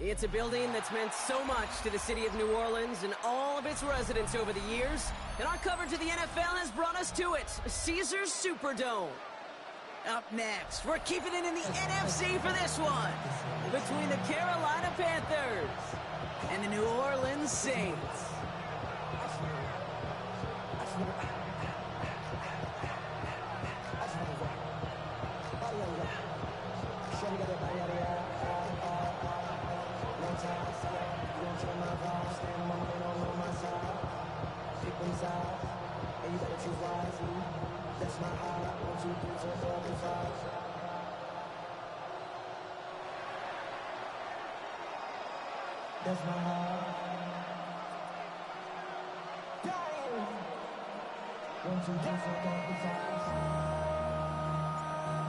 It's a building that's meant so much to the city of New Orleans and all of its residents over the years. And our coverage of the NFL has brought us to it, Caesars Superdome. Up next, we're keeping it in the NFC for this one, between the Carolina Panthers and the New Orleans Saints. That's my heart.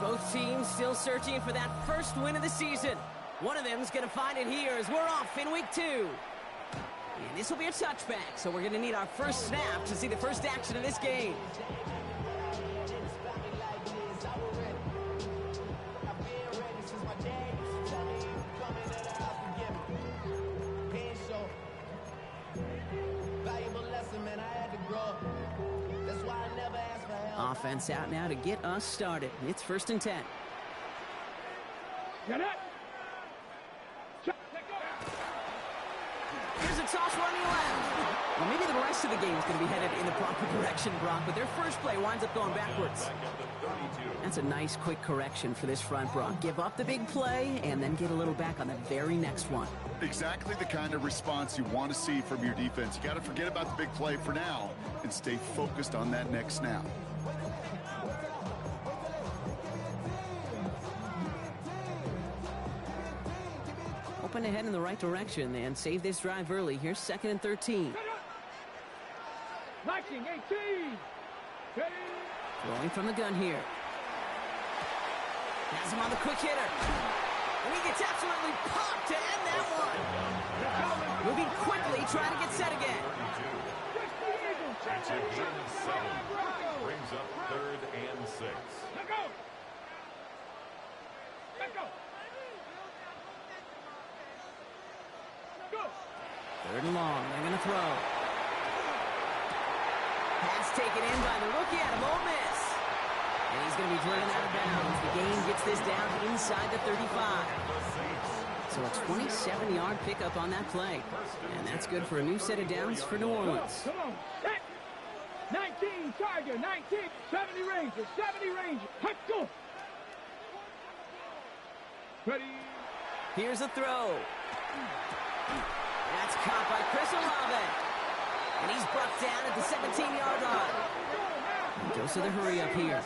Both teams still searching for that first win of the season. One of them is going to find it here as we're off in week 2. And this will be a touchback, so we're going to need our first snap to see the first action of this game. Offense out now to get us started. It's 1st and 10. Get it. Here's a toss running left. Well, maybe the rest of the game is going to be headed in the proper direction, Brock, but their first play winds up going backwards. That's a nice, quick correction for this front, Brock. Give up the big play and then get a little back on the very next one. Exactly the kind of response you want to see from your defense. You got to forget about the big play for now and stay focused on that next snap. Open ahead in the right direction and save this drive early. Here's 2nd and 13. Liking 18. Throwing from the gun here. Has him on the quick hitter. And he gets absolutely popped to end that one. Moving quickly, trying to get set again. Brings up 3rd and 6. Let go. Let go. 3rd and long. They're going to throw. Pass taken in by the rookie out of Ole Miss. And he's going to be driven out of bounds. The gain gets this down inside the 35. So a 27-yard pickup on that play. And that's good for a new set of downs for New Orleans. Come on. 19 Tiger, 19, 70 Ranger, 70 Ranger. Let's go. Ready. Here's a throw. That's caught by Chris Olave. And he's brought down at the 17-yard line. Goes to the hurry up here.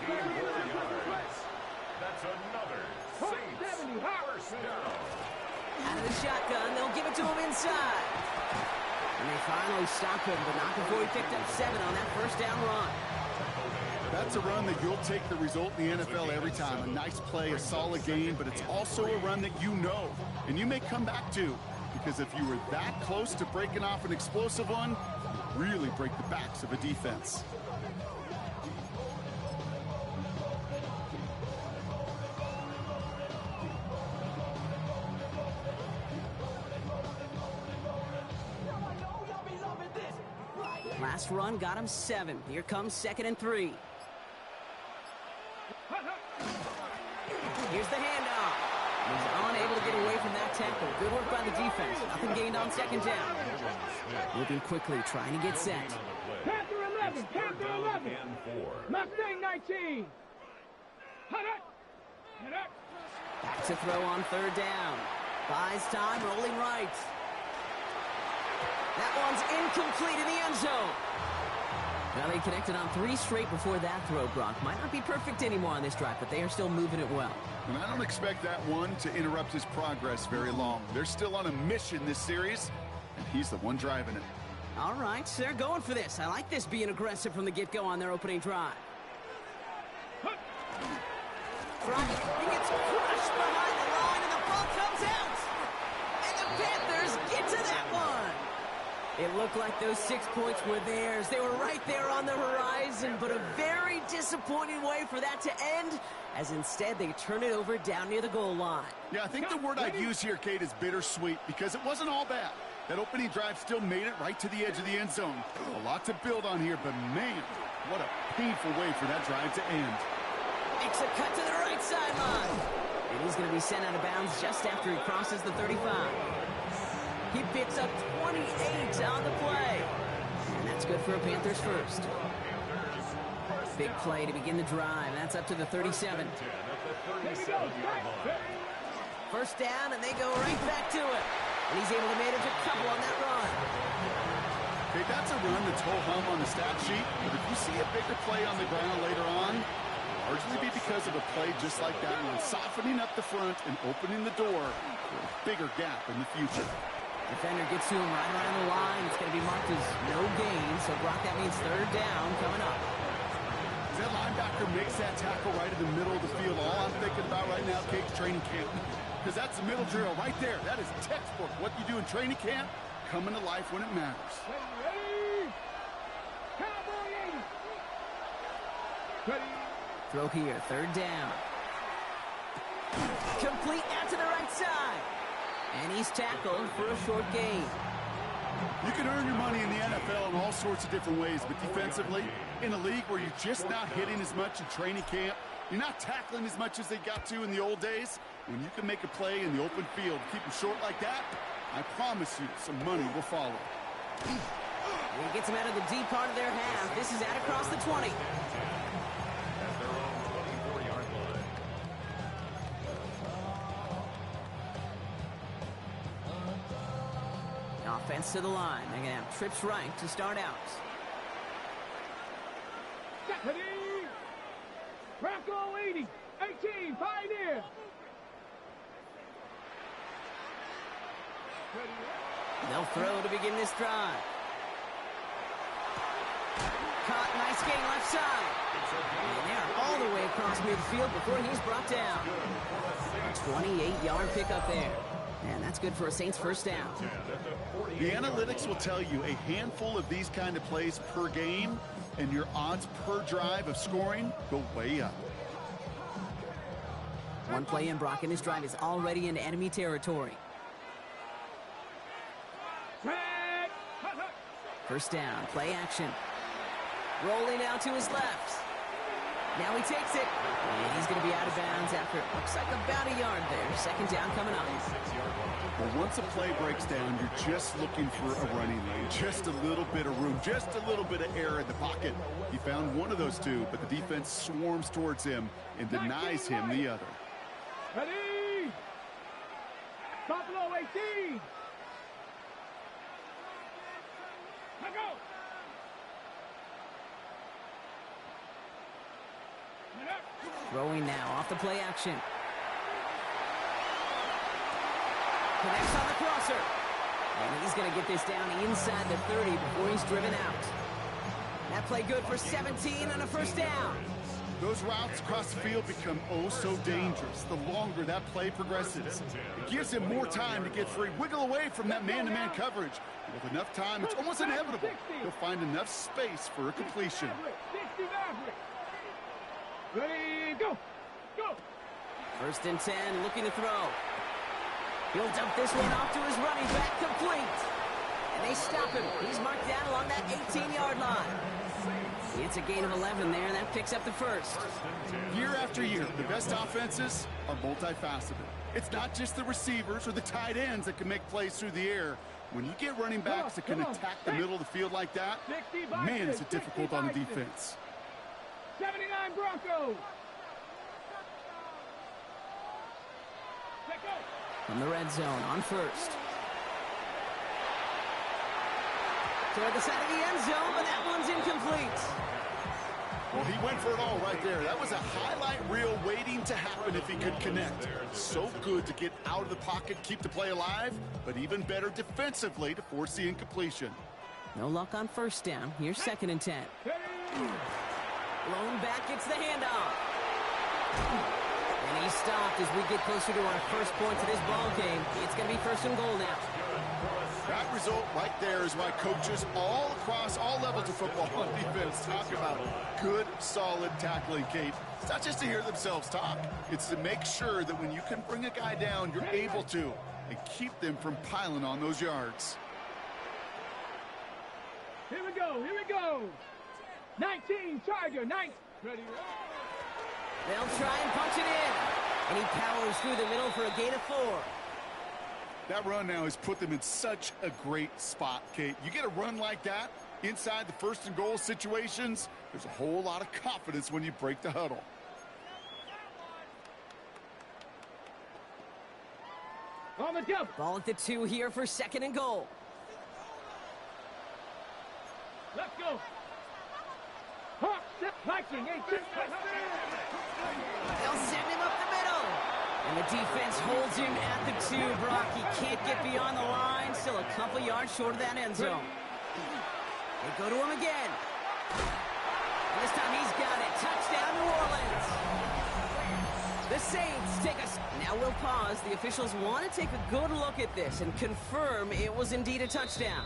That's another Saints first down. Out of the shotgun, they'll give it to him inside. And they finally stop him, but not before he picked up 7 on that first down run. That's a run that you'll take the result in the NFL every time. A nice play, a solid game, but it's also a run that you know and you may come back to. Because if you were that close to breaking off an explosive one, you really break the backs of a defense. Last run got him 7. Here comes 2nd and 3. Here's the handoff. He's unable to get away from that tackle. Good work by the defense. Nothing gained on 2nd down. Moving quickly, trying to get set. Panther 11, Panther 11. Mustang 19. Back to throw on 3rd down. Buys time, rolling right. That one's incomplete in the end zone. Well, they connected on 3 straight before that throw, Brock. Might not be perfect anymore on this drive, but they are still moving it well. And I don't expect that one to interrupt his progress very long. They're still on a mission this series, and he's the one driving it. All right, so they're going for this. I like this being aggressive from the get-go on their opening drive. Brock, he gets crushed behind the line, and the ball comes out. And the Panthers get to that one. It looked like those 6 points were theirs. They were right there on the horizon, but a very disappointing way for that to end, as instead they turn it over down near the goal line. Yeah, I think the word I'd use here, Kate, is bittersweet, because it wasn't all bad. That opening drive still made it right to the edge of the end zone. A lot to build on here, but man, what a painful way for that drive to end. Makes a cut to the right sideline. And he's going to be sent out of bounds just after he crosses the 35. He picks up 28 on the play. And that's good for a Panthers first. Big play to begin the drive. That's up to the 37. First down, and they go right back to it. And he's able to manage a couple on that run. Okay, that's a run that's ho-hum on the stat sheet. But if you see a bigger play on the ground later on, largely be because of a play just like that one, softening up the front and opening the door for a bigger gap in the future. Defender gets to him right around the line. It's going to be marked as no gain. So, Brock, that means third down coming up. That linebacker makes that tackle right in the middle of the field. All I'm thinking about right now, Kate's training camp. Because that's the middle drill right there. That is textbook. What you do in training camp, coming to life when it matters. Ready? Cowboy 80. Ready? Throw here, third down. Complete out to the right side. And he's tackled for a short gain. You can earn your money in the NFL in all sorts of different ways, but defensively, in a league where you're just not hitting as much in training camp, you're not tackling as much as they got to in the old days, when you can make a play in the open field, keep them short like that, I promise you some money will follow. He gets him out of the deep part of their half. This is out across the 20. Offense to the line. They're going to have trips right to start out. Ready? Bronco 80. 18. Pioneer. They'll throw to begin this drive. Caught, nice gain left side. And they're all the way across midfield before he's brought down. 28-yard pickup there. And that's good for a Saints first down. The analytics will tell you a handful of these kind of plays per game, and your odds per drive of scoring go way up. One play in, Brock, and his drive is already in enemy territory. First down, play action. Rolling out to his left. Now he takes it. And he's going to be out of bounds after it looks like about a yard there. Second down coming up. Well, once a play breaks down, you're just looking for a running lane. Just a little bit of room, just a little bit of air in the pocket. He found one of those two, but the defense swarms towards him and denies him the other. Ready? Buffalo 18. Let go. Throwing now off the play action. Connects on the crosser. And he's going to get this down inside the 30 before he's driven out. That play good for 17 and a first down. Those routes across the field become oh so dangerous the longer that play progresses. It gives him more time to get free, wiggle away from that man-to-man coverage. With enough time, it's almost inevitable. He'll find enough space for a completion. 60 Maverick. Ready, go! Go! First and 10, looking to throw. He'll dump this one off to his running back, complete. And they stop him. He's marked down along that 18-yard line. It's a gain of 11 there, and that picks up the first. Year after year, the best offenses are multifaceted. It's not just the receivers or the tight ends that can make plays through the air. When you get running backs that can attack the middle of the field like that, man, is it difficult on the defense. 79 Broncos. Let go. From the red zone on first. Toward the side of the end zone, but that one's incomplete. Well, he went for it all right there. That was a highlight reel waiting to happen if he could connect. So good to get out of the pocket, keep the play alive, but even better defensively to force the incompletion. No luck on first down. Here's second and 10. Blown back, gets the handoff. And he's stopped as we get closer to our first points of this ball game. It's going to be first and goal now. That result right there is why coaches all across all levels of football on defense talk about good, solid tackling, Kate. It's not just to hear themselves talk. It's to make sure that when you can bring a guy down, you're able to, and keep them from piling on those yards. Here we go, here we go. 19, Charger, 9. Ready. They'll try and punch it in. And he powers through the middle for a gain of 4. That run now has put them in such a great spot, Kate. You get a run like that inside the first and goal situations, there's a whole lot of confidence when you break the huddle. On the jump. Ball at the 2 here for 2nd and goal. Let's go. Hawk, set, Viking, 8, 6. They'll send him up the middle. And the defense holds him at the 2, Brock. He can't get beyond the line. Still a couple yards short of that end zone. They go to him again. And this time he's got it. Touchdown, New Orleans. The Saints take us. Now we'll pause. The officials want to take a good look at this and confirm it was indeed a touchdown.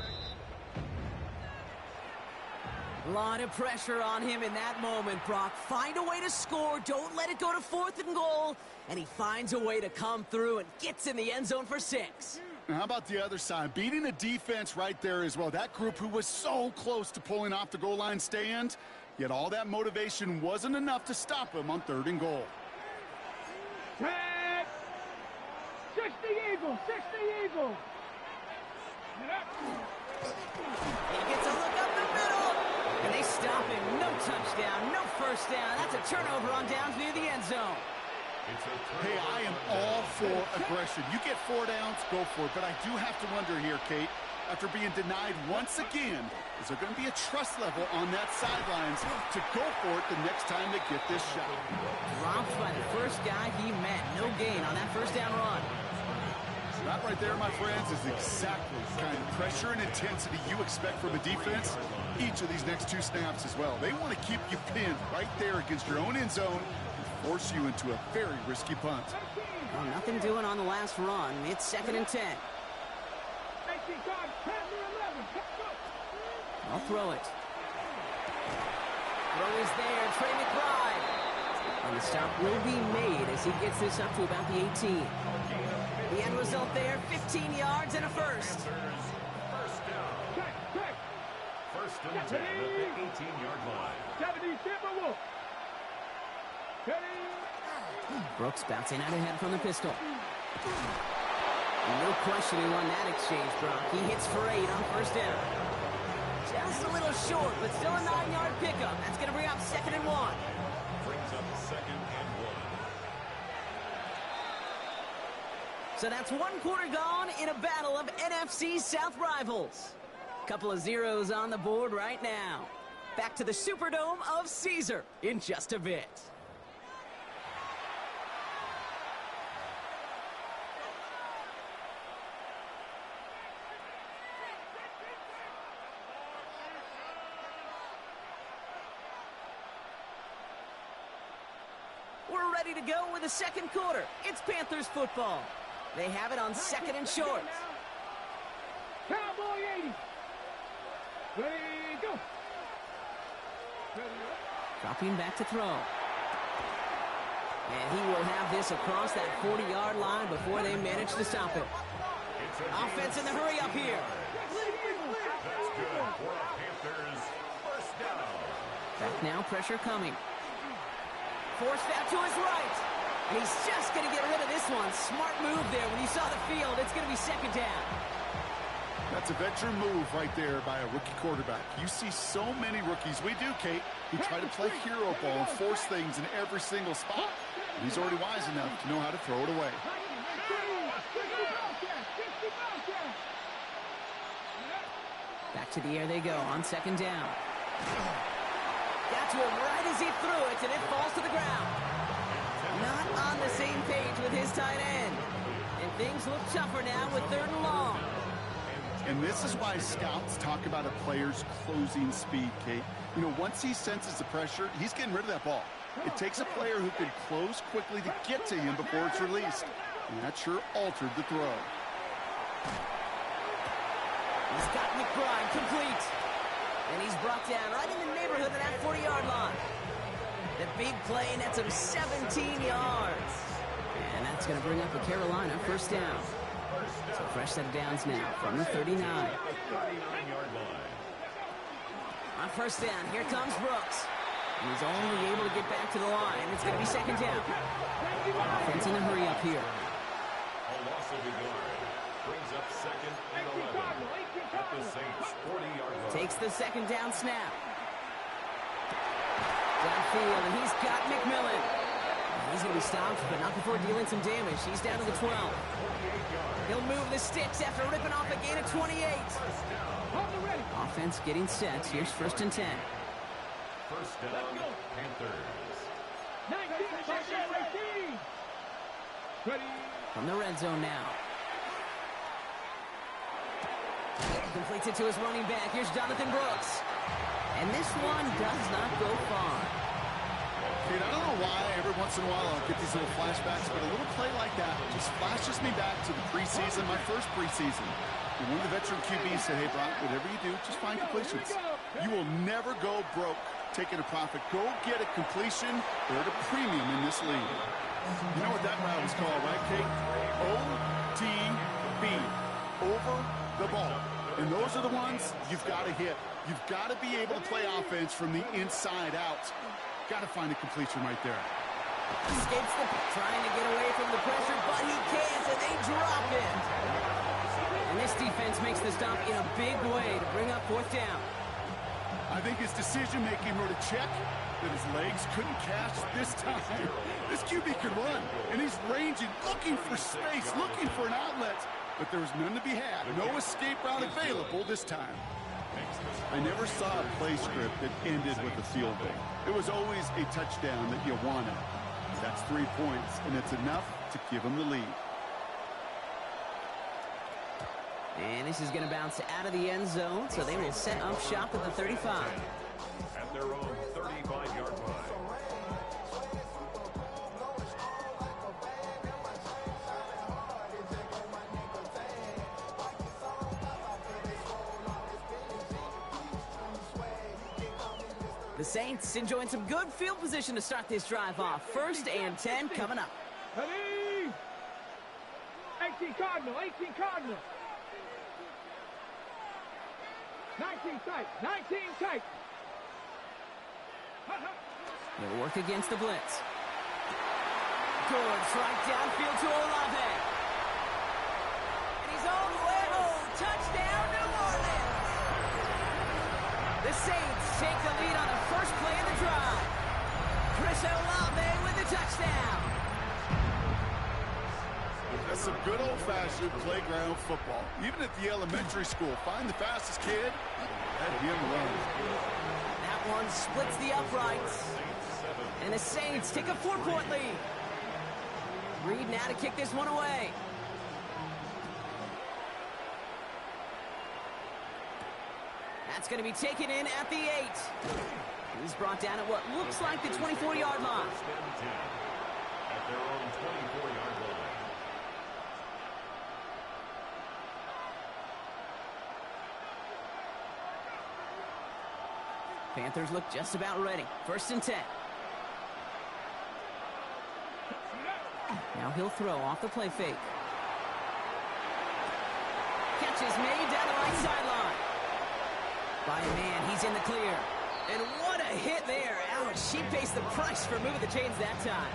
A lot of pressure on him in that moment, Brock. Find a way to score. Don't let it go to 4th and goal. And he finds a way to come through and gets in the end zone for 6. Now how about the other side? Beating the defense right there as well. That group who was so close to pulling off the goal line stand, yet all that motivation wasn't enough to stop him on 3rd and goal. 60 Eagles, 60 Eagles. He gets a look up the middle. And they stop him. No touchdown, no first down. That's a turnover on downs near the end zone. Hey, I am all for aggression. You get 4 downs, go for it. But I do have to wonder here, Kate, after being denied once again, is there going to be a trust level on that sidelines to go for it the next time they get this shot? Dropped by the first guy he met. No gain on that first down run. So that right there, my friends, is exactly the kind of pressure and intensity you expect from a defense each of these next 2 snaps as well. They want to keep you pinned right there against your own end zone and force you into a very risky punt. Well, nothing doing on the last run. It's 2nd and 10. I'll throw it. Throw is there. Trey McBride. And the stop will be made as he gets this up to about the 18. The end result there, 15 yards and a first. First and 10 at the 18-yard line. 70 Timberwolves. Brooks bouncing out ahead from the pistol. No question he won that exchange, Brock. He hits for 8 on first down. Just a little short, but still a 9-yard pickup. That's going to bring up 2nd and 1. Brings up 2nd and 1. So that's 1 quarter gone in a battle of NFC South rivals. Couple of zeros on the board right now. Back to the Superdome of Caesar in just a bit. We're ready to go with the 2nd quarter. It's Panthers football. They have it on 2nd and short. Cowboy 80. Ready, go. Dropping back to throw. And he will have this across that 40-yard line before they manage to stop it. Offense in the hurry up here. That's good for the Panthers. First down. Back now, pressure coming. Forced out to his right. And he's just going to get rid of this one. Smart move there. When you saw the field, it's going to be 2nd down. That's a veteran move right there by a rookie quarterback. You see so many rookies, we do, Kate, who try to play hero ball and force things in every single spot. He's already wise enough to know how to throw it away. Back to the air they go on 2nd down. Got to him right as he threw it, and it falls to the ground. Not on the same page with his tight end. And things look tougher now with 3rd and long. And this is why scouts talk about a player's closing speed, Kate. You know, once he senses the pressure, he's getting rid of that ball. It takes a player who can close quickly to get to him before it's released. And that sure altered the throw. He's got McBride complete. And he's brought down right in the neighborhood of that 40-yard line. The big play nets him 17 yards. And that's going to bring up a Carolina first down. So fresh set of downs now from the 39. On first down, here comes Brooks. And he's only able to get back to the line. It's going to be second down. Offense in a hurry up here. A loss of a yard. Brings up second and 11 at the Saints' 40-yard line. Takes the second down snap. Downfield, and he's got McMillan. He's going to be stopped, but not before dealing some damage. He's down to the 12. He'll move the sticks after ripping off a gain of 28. Offense getting set. Here's first and 10. First down, Panthers. 19. From the red zone now. Completes it to his running back. Here's Jonathan Brooks. And this one does not go far. Dude, I don't know why every once in a while I'll get these little flashbacks, but a little play like that just flashes me back to the preseason, my first preseason. And one of the veteran QBs said, hey, Brock, whatever you do, just find completions. You will never go broke taking a profit. Go get a completion. They're at a premium in this league. You know what that route is called, right, Kate? OTB. Over the ball. And those are the ones you've got to hit. You've got to be able to play offense from the inside out. Got to find a completion right there. Escapes trying to get away from the pressure, but he can't, and they drop it. And this defense makes the stop in a big way to bring up fourth down. I think his decision-making wrote a check that his legs couldn't catch this time. This QB can run, and he's ranging, looking for space, looking for an outlet. But there was none to be had. No escape route available this time. I never saw a play script that ended with a field goal. It was always a touchdown that you wanted. That's 3 points, and it's enough to give them the lead. And this is going to bounce out of the end zone, so they will set up shop at the 35. At their own 35-yard line. The Saints enjoying some good field position to start this drive off. First and 10 coming up. Ready? 18 Cardinal, 18 Cardinal. 19 tight, 19 tight. They'll work against the blitz. Gord's right downfield to Olave. And he's all the way home. Touchdown, New Orleans. The Saints take the lead on the first play of the drive. Chris Olave with the touchdown. That's some good old-fashioned playground football. Even at the elementary school, find the fastest kid, let him run. That one splits the uprights. And the Saints take a 4-point lead. Reed now to kick this one away. That's going to be taken in at the 8. He's brought down at what looks like the 24-yard line. At their own 24-yard line. Panthers look just about ready. First and 10. Now he'll throw off the play fake. Catch is made down the right sideline. By a man, he's in the clear. And what a hit there. Ouch, she pays the price for moving the chains that time.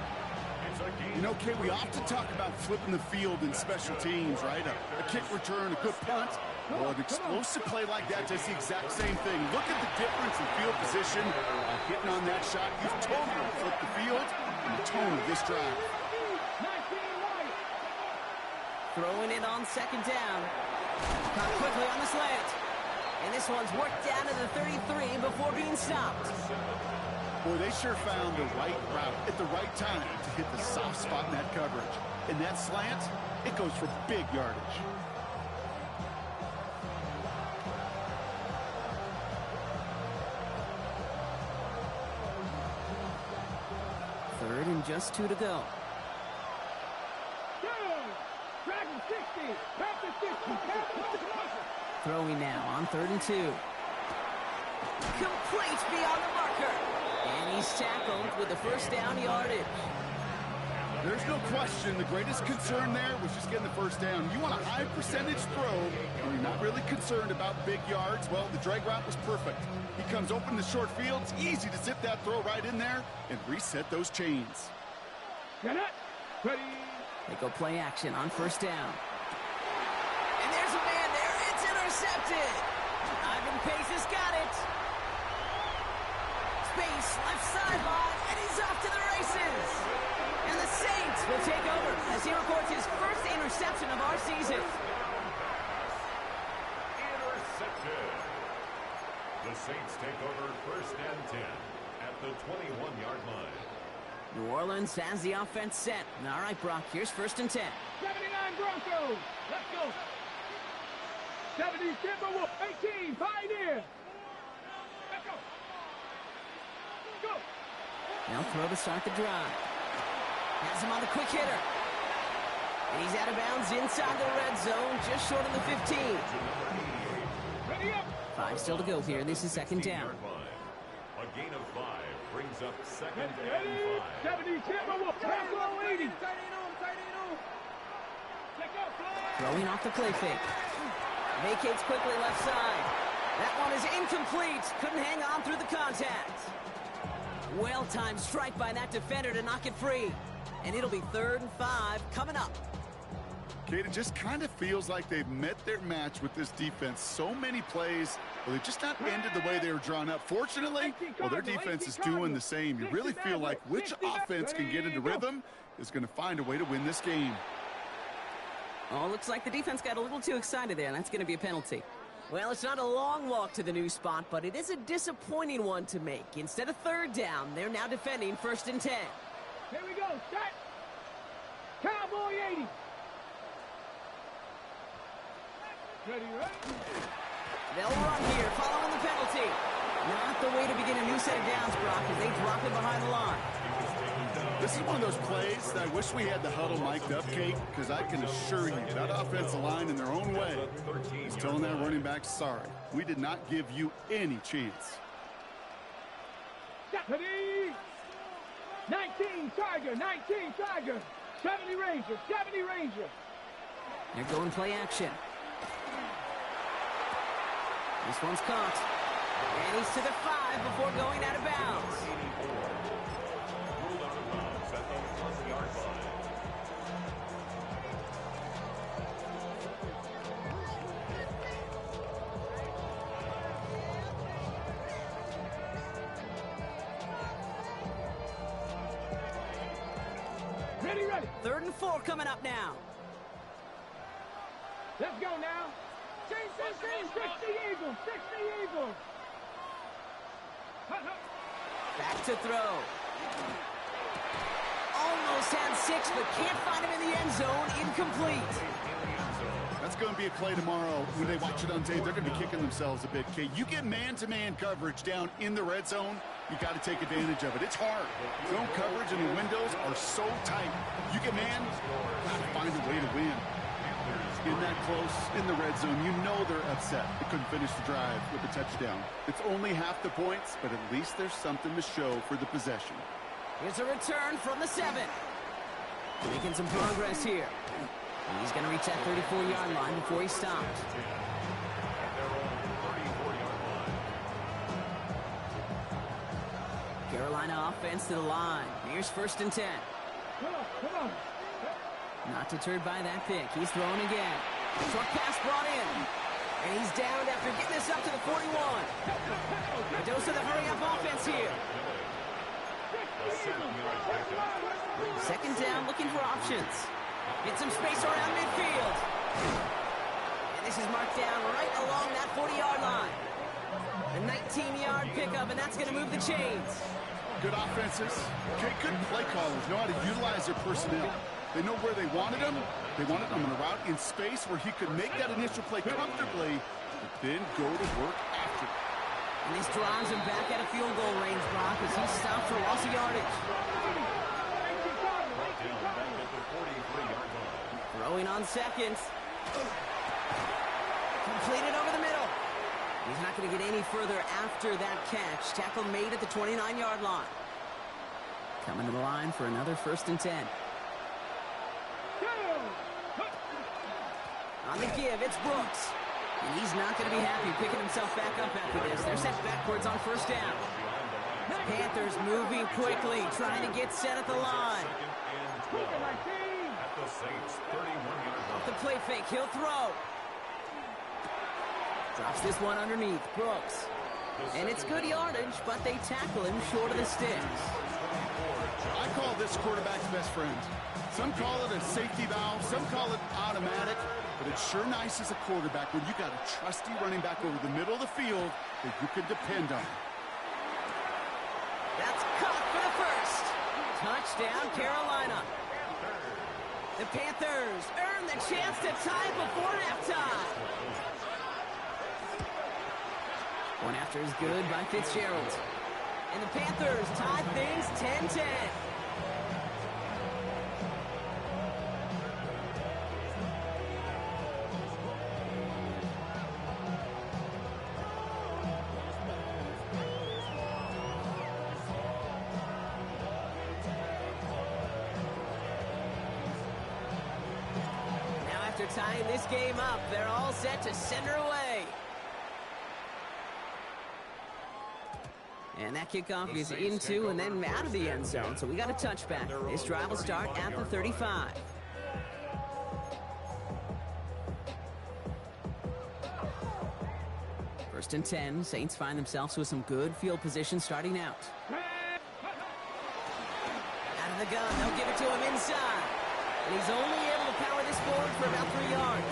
You know, Kate, we often talk about flipping the field in special teams, right? A kick return, a good punt. Well, an explosive play like that does the exact same thing. Look at the difference in field position. Hitting on that shot, you've totally flipped the field and the tone of this drive. Throwing it on second down. Caught quickly on the slant. And this one's worked down to the 33 before being stopped. Boy, they sure found the right route at the right time to hit the soft spot in that coverage. And that slant, it goes for big yardage. Third and just 2 to go. Dragon 60, Panther 60, Throwing now on 3rd and 2. Complete beyond the marker. And he's tackled with the first down yardage. There's no question the greatest concern there was just getting the first down. You want a high percentage throw, and you're not really concerned about big yards. Well, the drag route was perfect. He comes open the short field. It's easy to zip that throw right in there and reset those chains. Get it. Ready. They go play action on 1st down. And there's a man there. It's intercepted. Ivan Pace has got it. Space, left sideline, and he's off to the races. And the Saints will take over as he records his first interception of our season. Interception. The Saints take over 1st and 10 at the 21-yard line. New Orleans has the offense set. All right, Brock, here's 1st and 10. 79 Broncos. Let's go. 70 Timberwolves. 18 Pioneers. Let's go. Go. They'll throw to start the drive. Has him on the quick hitter. And he's out of bounds inside the red zone, just short of the 15. Ready up. 5 still to go here. This is 2nd down. A gain of 5 brings up 2nd and Ready. 5. 70 Timberwolves. Tackle 80. Throwing off the play fake. Vacates quickly left side. That one is incomplete. Couldn't hang on through the contact. Well-timed strike by that defender to knock it free. And it'll be 3rd and 5 coming up. Kate, it just kind of feels like they've met their match with this defense. So many plays, well, they've just not ended the way they were drawn up. Fortunately, well, their defense is doing the same. You really feel like which offense can get into rhythm is going to find a way to win this game. Oh, looks like the defense got a little too excited there, and that's going to be a penalty. Well, it's not a long walk to the new spot, but it is a disappointing one to make. Instead of 3rd down, they're now defending 1st and 10. Here we go. Set. Cowboy 80. Ready, right? They'll run here, following the penalty. Not the way to begin a new set of downs, Brock, as they drop it behind the line. This is one of those plays that I wish we had the huddle mic'd up, Kate, because I can assure you that offensive line in their own way is telling that running back, sorry, we did not give you any chance. Ready. 19 Tiger. 19 Tiger. 70 Ranger. 70 Ranger. They're going play action. This one's caught. And he's to the 5 before going out of bounds. Ruled out of bounds at the 1-yard line. Ready, ready. 3rd and 4 coming up now. Let's go now. 60 Eagles. 60 Eagles. Back to throw. Almost had 6, but can't find him in the end zone. Incomplete. That's going to be a play tomorrow. When they watch it on tape, they're going to be kicking themselves a bit, Kate. You get man-to-man coverage down in the red zone, you got to take advantage of it. It's hard. Zone coverage and the windows are so tight. You get man, got to find a way to win. In that close, in the red zone, you know they're upset. They couldn't finish the drive with a touchdown. It's only half the points, but at least there's something to show for the possession. Here's a return from the 7. Making some progress here. And he's going to reach that 34-yard line before he stops. Carolina offense to the line. Here's 1st and 10. Come on. Not deterred by that pick. He's throwing again. Short pass brought in. And he's downed after getting this up to the 41. A dose of the hurry-up offense here. 2nd down, looking for options. Get some space around midfield. And this is marked down right along that 40-yard line. A 19-yard pickup, and that's going to move the chains. Good offenses. Okay, good play callers know how to utilize their personnel. They know where they wanted him. They wanted him on a route in space where he could make that initial play comfortably, but then go to work after. And this drives him back at a field goal range, Brock, as he stopped for loss of yardage. Throwing on 2nd. Completed over the middle. He's not going to get any further after that catch. Tackle made at the 29-yard line. Coming to the line for another 1st and 10. On the give, it's Brooks. And he's not going to be happy picking himself back up after this. They're set backwards on 1st down. Panthers moving quickly, trying to get set at the line. Off the play fake, he'll throw. Drops this one underneath, Brooks. And it's good yardage, but they tackle him short of the sticks. I call this quarterback's best friend. Some call it a safety valve, some call it automatic, but it's sure nice as a quarterback when you got a trusty running back over the middle of the field that you can depend on. That's caught for the 1st. Touchdown, Carolina. The Panthers earn the chance to tie before halftime. One after is good by Fitzgerald. And the Panthers tie things 10-10. Now after tying this game up, they're all set to send her away. And that kickoff is into and then out of the end zone. So we got a touchback. This drive will start at the 35. First and 10. Saints find themselves with some good field position starting out. Out of the gun. They'll give it to him inside. And he's only able to power this forward for about 3 yards.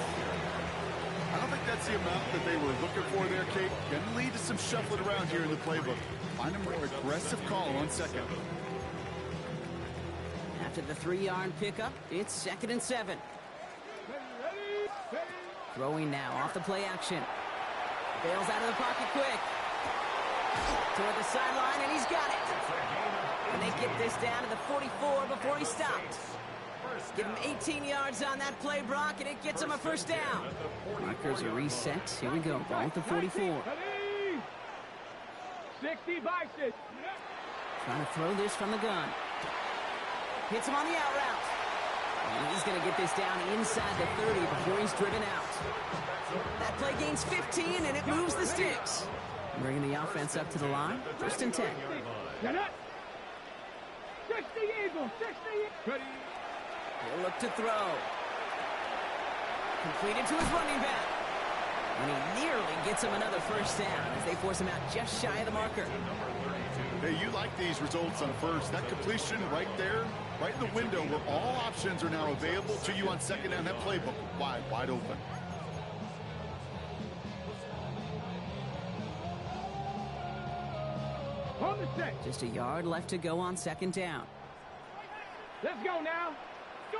I don't think that's the amount that they were looking for there, Kate. Going to lead to some shuffling around here in the playbook. Find a more aggressive call on 2nd. After the 3-yard pickup, it's 2nd and 7. Throwing now off the play action. Bails out of the pocket quick. Toward the sideline, and he's got it. And they get this down to the 44 before he stopped. Give him 18 yards on that play, Brock, and it gets him a 1st down. Markers are reset. Here we go. Ball at the 44. 60 biceps. Trying to throw this from the gun. Hits him on the out route. And he's going to get this down inside the 30 before he's driven out. That play gains 15, and it moves the sticks. Bringing the offense up to the line. 1st and 10. 60 Eagles. 60. Ready. He'll look to throw. Completed to his running back. And he nearly gets him another 1st down as they force him out just shy of the marker. Hey, you like these results on 1st. That completion right there, right in the window where all options are now available to you on 2nd down. That playbook wide open. On the set. Just a yard left to go on 2nd down. Let's go now. Go.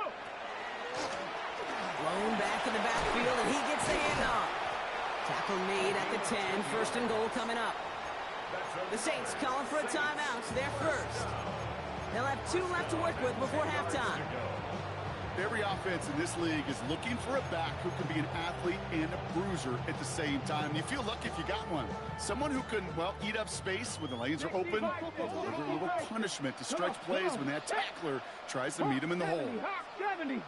Blown back in the backfield, and he gets the handoff. Tackle made at the 10. 1st and goal coming up. The Saints calling for a timeout. They're 1st. They'll have 2 left to work with before halftime. Every offense in this league is looking for a back who can be an athlete and a bruiser at the same time. You feel lucky if you got one. Someone who can, well, eat up space when the lanes are open, deliver a little punishment to stretch plays when that tackler tries to meet him in the hole. 70.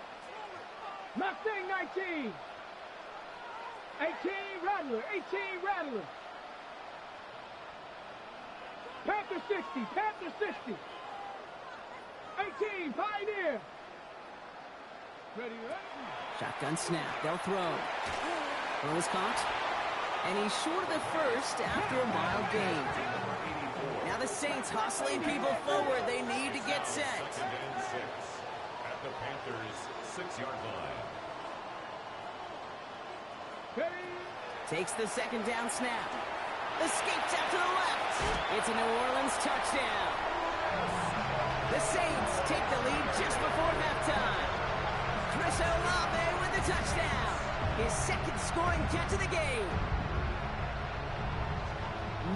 Mustang 19. 18 Rattler. 18 Rattler. Panther 60. Panther 60. 18 Pioneer. Ready, ready. Shotgun snap. They'll throw. Throw is caught. And he's short of the 1st after a wild game. Now the Saints hustling people forward. They need to get set. At the Panthers' 6-yard line. Ready. Takes the 2nd down snap. Escapes out to the left. It's a New Orleans touchdown. The Saints take the lead just before halftime. Chris Olave with the touchdown. His 2nd scoring catch of the game.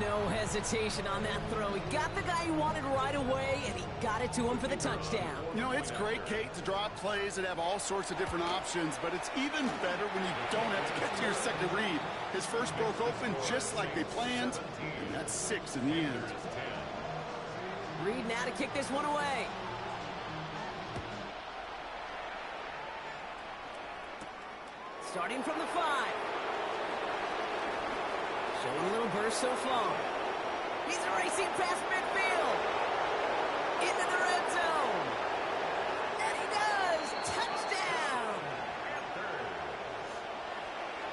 No hesitation on that throw. He got the guy he wanted right away, and he got it to him for the touchdown. You know, it's great, Kate, to draw plays that have all sorts of different options, but it's even better when you don't have to get to your second read. His first broke open just like they planned, and that's 6 in the end. Reed now to kick this one away. Starting from the 5. Showing a little burst so far. He's racing past midfield. Into the red zone. And he does. Touchdown.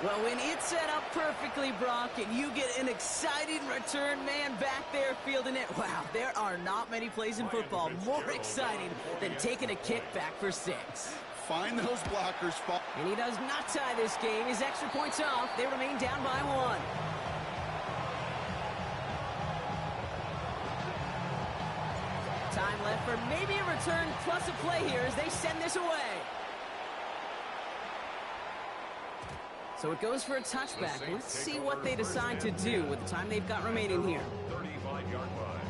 Well, when it's set up perfectly, Brock, and you get an exciting return man back there fielding it, wow, there are not many plays in football more exciting than taking a kick back for 6. Find those blockers. And he does not tie this game. His extra points off. They remain down by 1. Time left for maybe a return plus a play here as they send this away. So it goes for a touchback. Let's see what they decide to do with the time they've got remaining here. 35-yard line.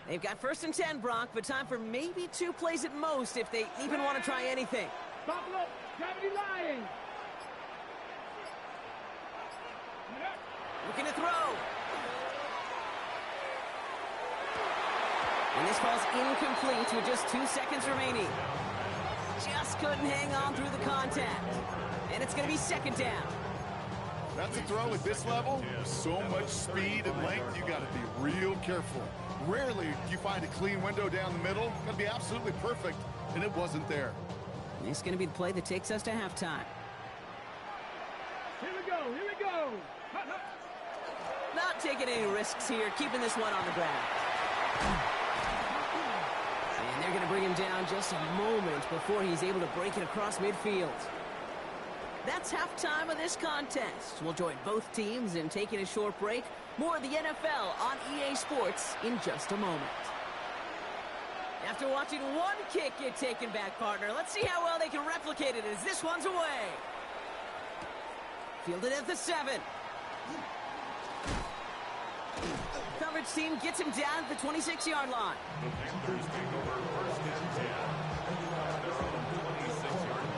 They've got 1st and 10, Brock, but time for maybe 2 plays at most if they even want to try anything. Buffalo, Gravity Lions. Looking to throw. And this ball's incomplete with just 2 seconds remaining. Just couldn't hang on through the contact. And it's going to be 2nd down. That's a throw at this level. So much speed and length, you got to be real careful. Rarely do you find a clean window down the middle. Got to be absolutely perfect, and it wasn't there. This is going to be the play that takes us to halftime. Here we go, here we go. Not taking any risks here, keeping this one on the ground. And they're going to bring him down just a moment before he's able to break it across midfield. That's halftime of this contest. We'll join both teams in taking a short break. More of the NFL on EA Sports in just a moment. After watching one kick get taken back, partner, let's see how well they can replicate it as this one's away. Fielded at the 7. Coverage team gets him down at the 26-yard line. The Panthers take over 1st and 10 at their own 26-yard line.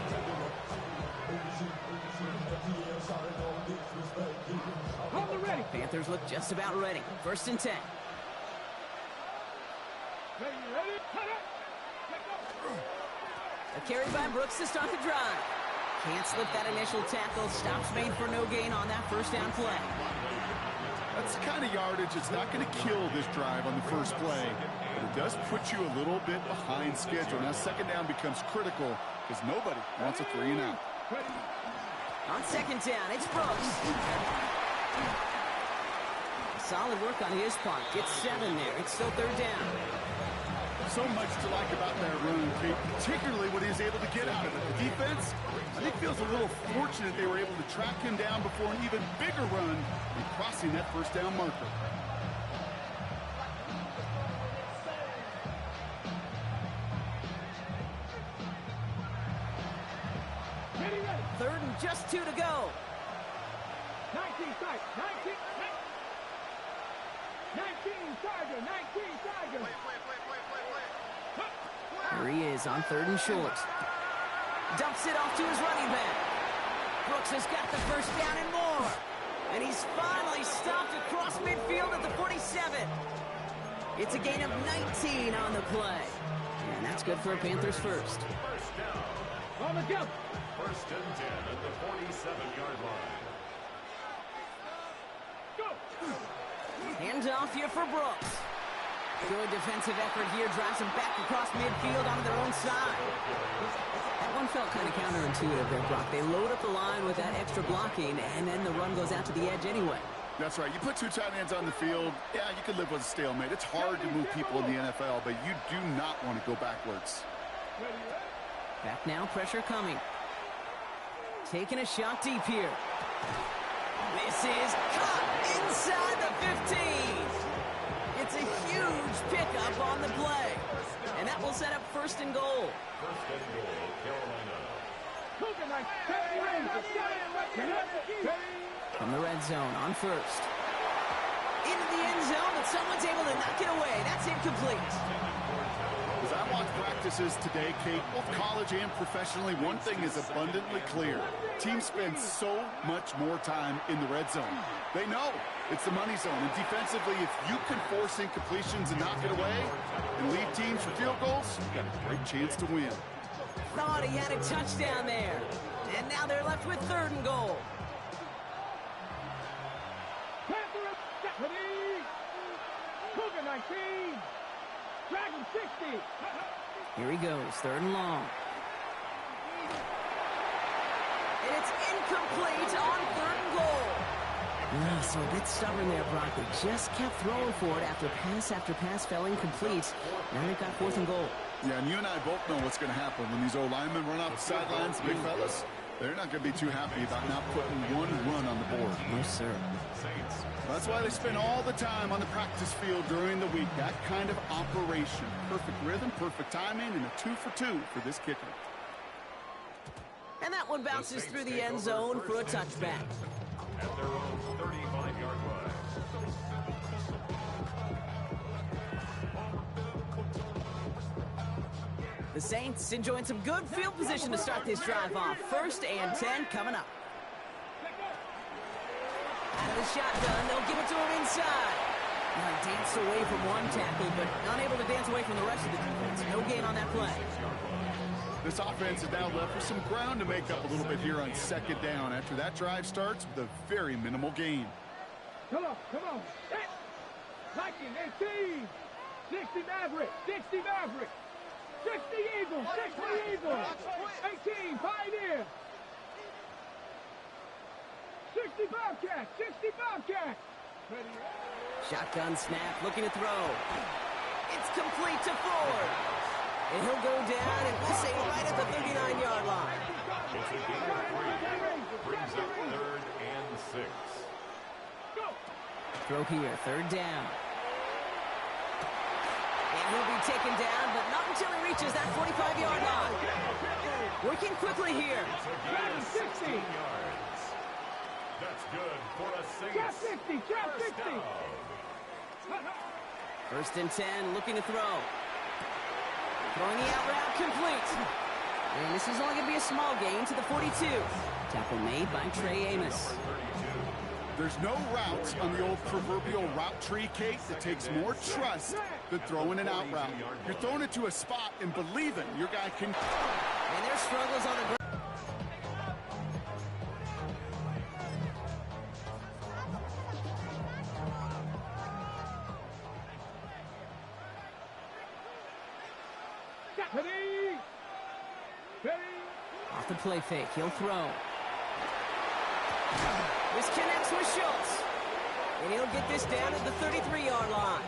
Panthers look just about ready. 1st and 10. Ready, cut it. A carry by Brooks to start the drive. Can't slip that initial tackle. Stops made for no gain on that 1st down play. That's the kind of yardage that's not going to kill this drive on the first play, but it does put you a little bit behind schedule. Now 2nd down becomes critical because nobody wants a 3 and out. On 2nd down, it's Brooks. Solid work on his part. Gets 7 there. It's still 3rd down. So much to like about that run, Kate, particularly what he was able to get out of it. The defense, I think, feels a little fortunate they were able to track him down before an even bigger run and crossing that 1st down marker. Ready, ready. 3rd and just 2 to go. 19 strike, 19, 19 Tiger, 19 Tiger. Here he is on 3rd and short. Dumps it off to his running back. Brooks has got the 1st down and more. And he's finally stopped across midfield at the 47. It's a gain of 19 on the play. And that's good for a Panthers 1st. 1st down. On the jump. 1st and 10 at the 47-yard line. Go. Hand off here for Brooks. Good defensive effort here. Drives him back across midfield onto their own side. That one felt kind of counterintuitive there, Brock. They load up the line with that extra blocking, and then the run goes out to the edge anyway. That's right. You put two tight ends on the field, yeah, you can live with a stalemate. It's hard to move people in the NFL, but you do not want to go backwards. Back now, pressure coming. Taking a shot deep here. This is caught inside the 15. It's a huge pickup on the play. And that will set up first and goal. First and goal, Carolina. From the red zone on first. Into the end zone, but someone's able to knock it away. That's incomplete. As I watch practices today, Kate, both college and professionally, one thing is abundantly clear. Teams spend so much more time in the red zone. They know it's the money zone. And defensively, if you can force incompletions and knock it away and lead teams for field goals, you've got a great chance to win. Thought he had a touchdown there. And now they're left with third and goal. Panthers, deputy. Cougar 19. Dragon 60. Here he goes, third and long. And it's incomplete on third and goal. So a bit stubborn there, Brock. They just kept throwing for it after pass fell incomplete. Now they've got fourth and goal. Yeah, and you and I both know what's going to happen when these old linemen run off the sidelines, big fellas. They're not going to be too happy about not putting one run on the board. No, sir. That's why they spend all the time on the practice field during the week. That kind of operation. Perfect rhythm, perfect timing, and a 2 for 2 for this kicker. And that one bounces through the end zone for a touchback. At their own 35-yard line. The Saints enjoying some good field position to start this drive off. First and 10 coming up. Out of the shotgun, they'll give it to him inside. Now he danced away from one tackle, but unable to dance away from the rest of the defense. No gain on that play. This offense is now left with some ground to make up a little bit here on second down after that drive starts with a very minimal gain. Come on. 19, 18. 60 Maverick. 60 Maverick. 60 Eagles. 60 Eagles. 18 Pioneer. 60 Bobcat. 60 Bobcat. Shotgun snap, looking to throw. It's complete to Ford. And he'll go down and we'll say right at the 39-yard line. It's a gain of 3. Brings up third and 6. Throw here, third down. And he'll be taken down, but not until he reaches that 45-yard line. Working quickly here. It's a gain of 16 yards. That's good for a Saints. Trap 60. First and 10, looking to throw. Throwing the out route complete. And this is only going to be a small gain to the 42. Tackle made by Trey Amos. There's no routes on the old proverbial route tree, Kate, that takes more trust than throwing an out route. You're throwing it to a spot and believing your guy can. And their struggles on the ground. Off the play fake, he'll throw. This connects with Schultz. And he'll get this down at the 33-yard line.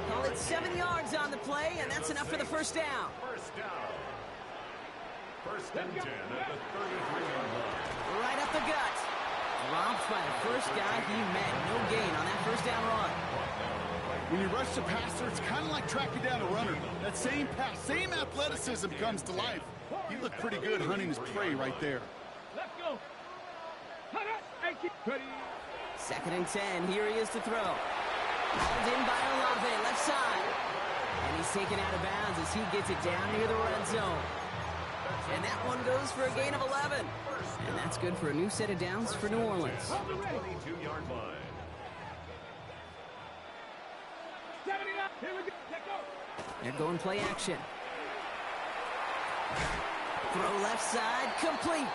Call it 7 yards on the play, and that's enough for the first down. First down. First and 10 at the 33-yard line. Right up the gut. Dropped by the first guy he met. No gain on that first down run. When you rush the passer, it's kind of like tracking down a runner. That same pass, same athleticism comes to life. He looked pretty good hunting his prey right there. Let's go. Second and 10. Here he is to throw. Hauled in by Olave, left side. And he's taken out of bounds as he gets it down near the red zone. And that one goes for a gain of 11. And that's good for a new set of downs for New Orleans. 22-yard line. They're going play action. Throw left side, complete.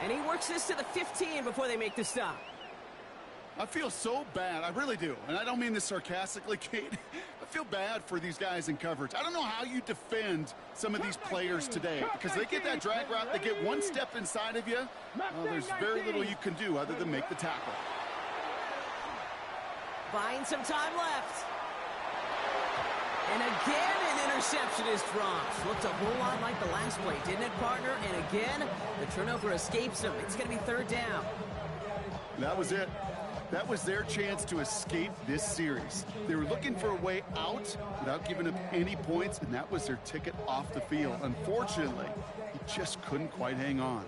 And he works this to the 15 before they make the stop. I feel so bad. I really do. And I don't mean this sarcastically, Kate. I feel bad for these guys in coverage. I don't know how you defend some of these players today because they get that drag route, they get one step inside of you. Well, there's very little you can do other than make the tackle. buying some time left. And again, an interception is dropped. Looked a whole lot like the last play, didn't it, partner? And again, the turnover escapes him. It's going to be third down. That was it. That was their chance to escape this series. They were looking for a way out without giving up any points, and that was their ticket off the field. Unfortunately, he just couldn't quite hang on.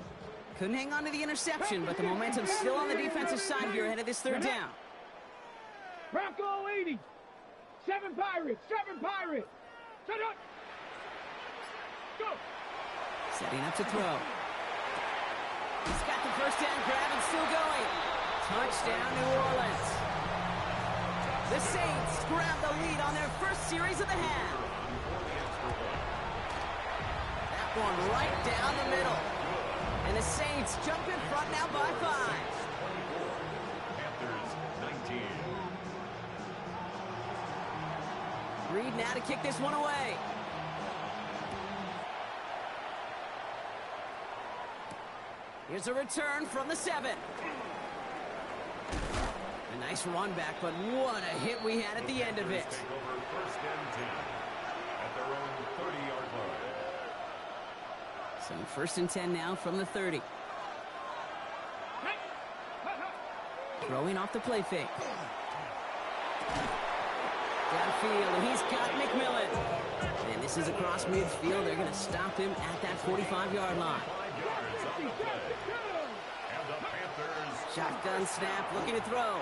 Couldn't hang on to the interception, but the momentum's still on the defensive side here ahead of this third down. Bronco 80. 7 Pirates. 7 Pirates. Set up. Go. Setting up to throw. He's got the first down grab and still going. Touchdown, New Orleans. The Saints grab the lead on their first series of the half. That one right down the middle. And the Saints jump in front now by 5. Panthers 19. Reed now to kick this one away. Here's a return from the 7. A nice run back, but what a hit we had at the end of it. Take over first and 10 at their own 30-yard line. So first and 10 now from the 30. Throwing off the play fake. Downfield, and he's got McMillan. And this is across midfield. They're going to stop him at that 45-yard line. 5 yards on the play. And the Panthers. Shotgun snap, looking to throw.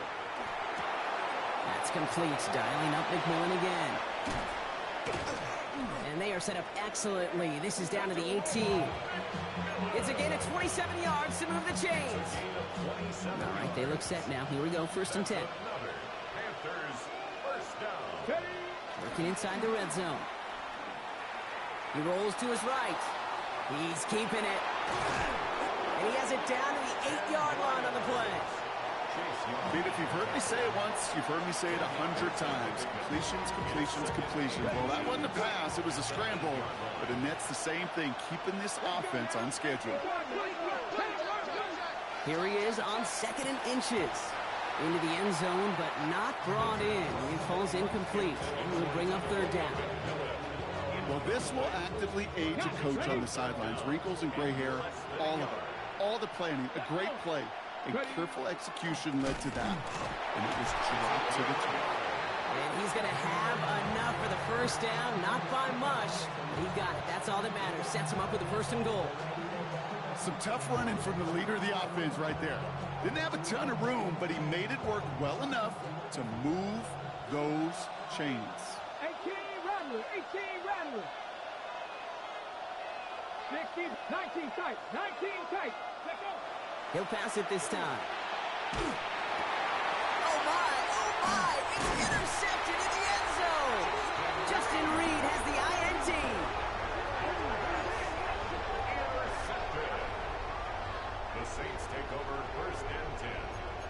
That's complete. Dialing up McMillan again. And they are set up excellently. This is down to the 18. It's a gain of 27 yards to move the chains. All right, they look set now. Here we go, first and 10. Panthers first down. Working inside the red zone. He rolls to his right. He's keeping it. And he has it down to the 8-yard line on the play. I mean, if you've heard me say it once, you've heard me say it 100 times. Completions, completions, completions. Well, that wasn't a pass. It was a scramble. But Annette's the same thing, keeping this offense on schedule. Here he is on 2nd and inches. Into the end zone, but not brought in. It falls incomplete. And will bring up third down. Well, this will actively age a coach on the sidelines. Wrinkles and gray hair, all of it. All the planning, a great play. And careful execution led to that. And it was dropped to the top. And he's going to have enough for the first down. Not by much. He got it. That's all that matters. Sets him up with the first and goal. Some tough running from the leader of the offense right there. Didn't have a ton of room, but he made it work well enough to move those chains. 18 Rattler. 18 Rattler. 16, 19 tight. 19 tight. Let's go. He'll pass it this time. Oh my, it's intercepted in the end zone. Justin Reed has the INT. Intercepted. The Saints take over first and 10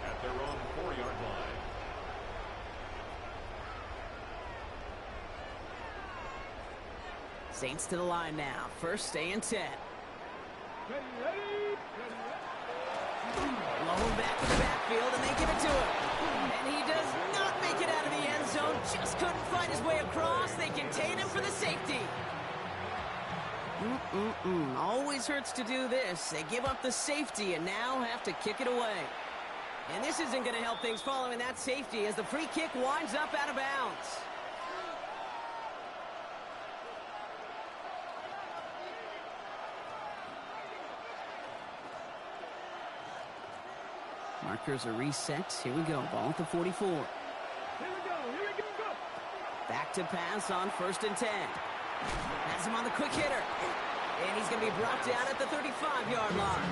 at their own 4-yard line. Saints to the line now. First and 10. Ready. Blown back to the backfield, and they give it to him. And he does not make it out of the end zone. Just couldn't find his way across. They contain him for the safety. Always hurts to do this. They give up the safety and now have to kick it away. And this isn't going to help things following that safety as the free kick winds up out of bounds. Markers are reset. Here we go. Ball at the 44. Here we go. Back to pass on first and 10. Has him on the quick hitter. And he's going to be brought down at the 35-yard line.